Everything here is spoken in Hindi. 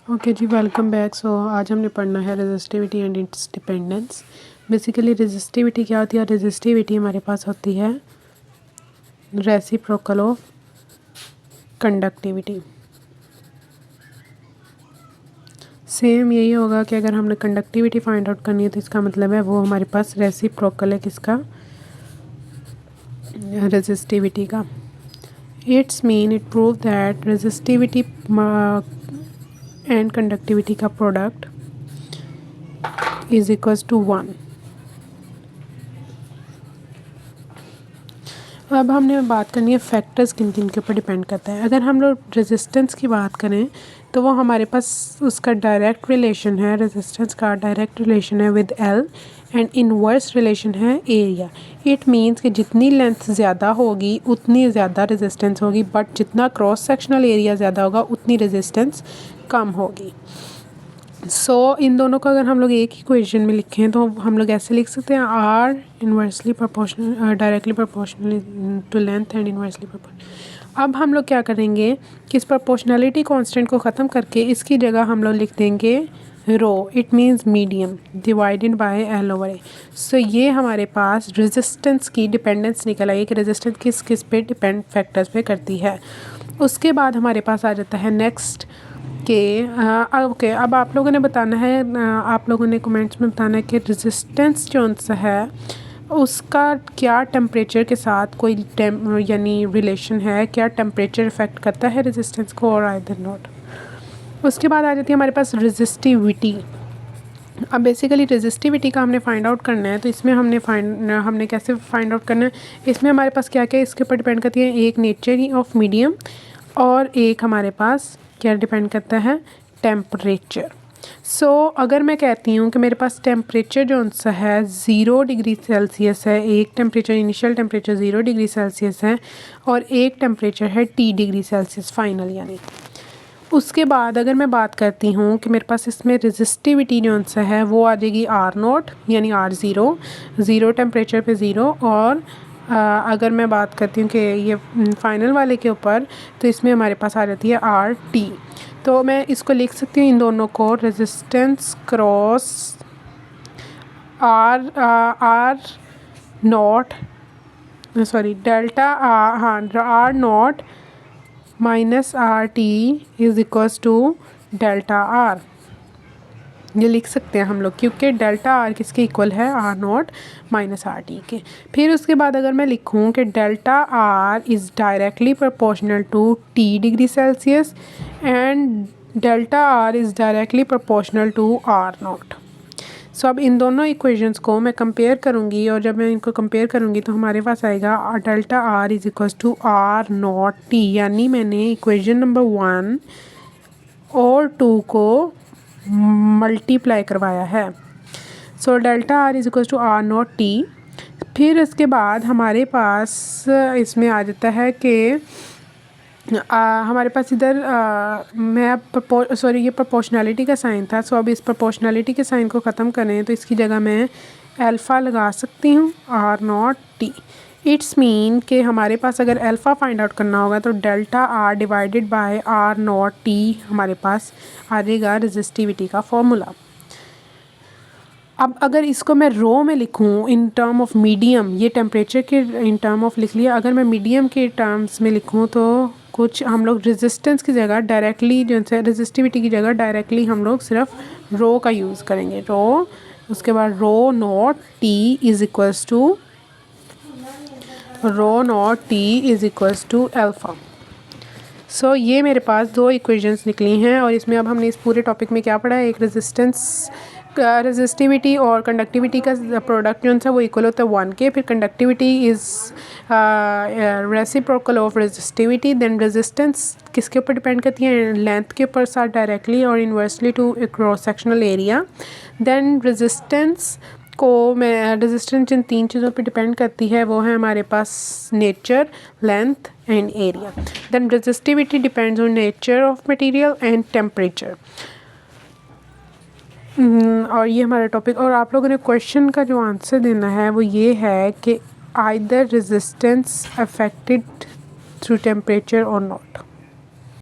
ओके जी, वेलकम बैक। सो आज हमने पढ़ना है resistivity and it's dependence. Basically resistivity क्या होती है? रेजिस्टिविटी हमारे पास होती है रेसिप्रोकल ऑफ कंडक्टिविटी। सेम यही होगा कि अगर हमने कंडक्टिविटी फाइंड आउट करनी है तो इसका मतलब है वो हमारे पास रेसिप्रोकल है किसका? रेजिस्टिविटी का। It's mean it prove that resistivity and conductivity का प्रोडक्ट इज इक्वल्स टू 1। अब हमने बात करनी है फैक्टर्स किन किन के ऊपर डिपेंड करता है। अगर हम लोग रेजिस्टेंस की बात करें तो वो हमारे पास उसका डायरेक्ट रिलेशन है, रेजिस्टेंस का डायरेक्ट रिलेशन है with L and inverse relation है एरिया। इट मीन्स कि जितनी लेंथ ज़्यादा होगी उतनी ज़्यादा रेजिस्टेंस होगी, बट जितना क्रॉस सेक्शनल एरिया ज़्यादा होगा उतनी रेजिस्टेंस कम होगी। इन दोनों को अगर हम लोग एक ही इक्वेशन में लिखें तो हम लोग ऐसे लिख सकते हैं are inversely proportional directly proportional to length and inversely proportional. अब हम लोग क्या करेंगे कि इस प्रोपोर्शनलिटी कांस्टेंट को ख़त्म करके इसकी जगह हम लोग लिख देंगे rho. It means medium divided by L over A. ये हमारे पास रेजिस्टेंस की डिपेंडेंस निकल आई कि रेजिस्टेंस किस किस पे डिपेंड फैक्टर्स पे करती है। उसके बाद हमारे पास आ जाता है नेक्स्ट ओके। अब आप लोगों ने बताना है, आप लोगों ने कमेंट्स में बताना है कि रेजिस्टेंस जो सा है उसका क्या टेम्परेचर के साथ कोई यानी रिलेशन है, क्या टेम्परेचर इफ़ेक्ट करता है रेजिस्टेंस को और आइदर नॉट। उसके बाद आ जाती है हमारे पास रेजिस्टिविटी। अब बेसिकली रेजिस्टिविटी का हमने फाइंड आउट करना है तो इसमें हमने कैसे फाइंड आउट करना है, इसमें हमारे पास क्या क्या इसके ऊपर डिपेंड करती है। एक नेचर ऑफ मीडियम और एक हमारे पास क्या डिपेंड करता है, टेम्परेचर। अगर मैं कहती हूँ कि मेरे पास टेम्परेचर जो सा है 0 डिग्री सेल्सियस है, एक temperature initial temperature 0 degree Celsius है और एक टेम्परेचर है T डिग्री सेल्सियस फाइनल यानी। उसके बाद अगर मैं बात करती हूँ कि मेरे पास इसमें रेजिस्टिविटी जो सा है वो आ जाएगी R0 यानी R0, 0 टेम्परेचर पे 0। और अगर मैं बात करती हूँ कि ये फाइनल वाले के ऊपर तो इसमें हमारे पास आ जाती है RT। तो मैं इसको लिख सकती हूँ इन दोनों को, resistance cross R naught sorry delta R0 minus RT is equals to delta R। ये लिख सकते हैं हम लोग क्योंकि डेल्टा R किसके इक्वल है, R0 माइनस RT के। फिर उसके बाद अगर मैं लिखूँ कि delta R is directly proportional to T degree Celsius and delta R is directly proportional to R0। अब इन दोनों इक्वेशंस को मैं कंपेयर करूँगी और जब मैं इनको कंपेयर करूँगी तो हमारे पास आएगा delta R is equals to R0 T, यानी मैंने इक्वेशन नंबर 1 और 2 को मल्टीप्लाई करवाया है। Delta R is equals to R0 T। फिर इसके बाद हमारे पास इसमें आ जाता है कि हमारे पास इधर ये प्रोपोर्शनलिटी का साइन था। अब इस प्रोपोर्शनलिटी के साइन को ख़त्म करें तो इसकी जगह मैं अल्फ़ा लगा सकती हूँ R0 T। इट्स मीन कि हमारे पास अगर अल्फ़ा फाइंड आउट करना होगा तो delta R divided by R0 T हमारे पास आ जाएगा रेजिस्टिविटी का फॉर्मूला। अब अगर इसको मैं रो में लिखूँ इन टर्म ऑफ मीडियम, ये टेम्परेचर के इन टर्म ऑफ लिख लिया, अगर मैं मीडियम के टर्म्स में लिखूँ तो कुछ हम लोग रेजिस्टेंस की जगह डायरेक्टली जो है रेजिस्टिविटी की जगह डायरेक्टली हम लोग सिर्फ रो का यूज़ करेंगे, रो। उसके बाद rho not T is equals to alpha. ये मेरे पास दो इक्वेशंस निकली हैं और इसमें अब हमने इस पूरे टॉपिक में क्या पढ़ा है, एक रेजिस्टिविटी और कंडक्टिविटी का प्रोडक्ट जो है वो इक्वल होता है 1 के। फिर conductivity is reciprocal of resistivity. Then resistance किसके ऊपर डिपेंड करती है, लेंथ के ऊपर साथ डायरेक्टली और inversely to cross sectional area. Then resistance जिन 3 चीज़ों पे डिपेंड करती है वो है हमारे पास nature, length and area. Then resistivity depends on nature of material and temperature. और ये हमारा टॉपिक। और आप लोगों ने क्वेश्चन का जो आंसर देना है वो ये है कि either resistance affected through temperature और नॉट।